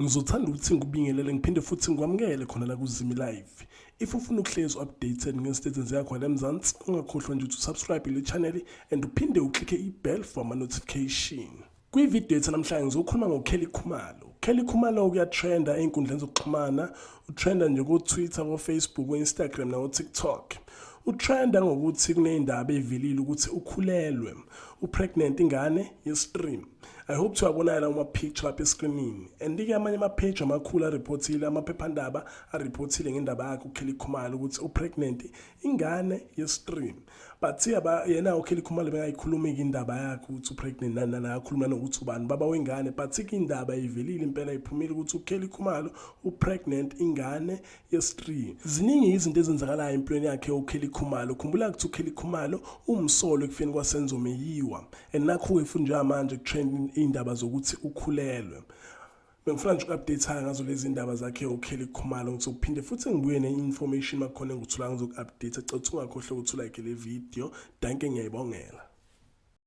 Ngizothanda ukuthi ngikubingelele ngiphinde futhi ngikwamukele khona la kuZimi Live. If ufuna ukuhlezi updated ngezitethe yakho la eMzansi, ungakhohlwa nje ukuthi subscribe le channel and uphinde uklike ibell for ama notification. Kwi video yethu namhlanje ngizokhuluma ngoKelly Khumalo. Kelly Khumalo kuyatrenda einkundleni zokuxhumana, utrenda nje ku Twitter, ku Facebook, ku Instagram na ku TikTok. Utrenda ngokuthi kuneyindaba evilile ukuthi ukhulelwe, upregnant ingane yestream. I hope to abona la uma picture lapha escreenini. And ke amanye ama page amakhulu a reportile amaphephandaba a reportile ngendaba yakhe uKelly Khumalo ukuthi upregnant ingane yestream. But yena uKelly Khumalo bengayikhuluma indaba yakhe ukuthi upregnant nana akhuluma nokuthi ubani baba wengane, but indaba ivelile impela iphumile ukuthi uKelly Khumalo upregnant ingane yestream. Ziningi izinto ezenzakalayo empilweni yakhe uKelly Khumalo. Khumbula ukuthi uKelly Khumalo umsolo ekufeni kwasenzo meyiwa. And nakho efunja manje trending indaba zokuthi ukhulelwe. Bengifuna nje uku-update ngazo lezi indaba zakhe uKelly Khumalo ukuthi uphinde futhi ngibuye ne-information makhona engithula ngizoku-update. Ecela ungakhohlwa ukuthi like le video. Danke, ngiyayibongela.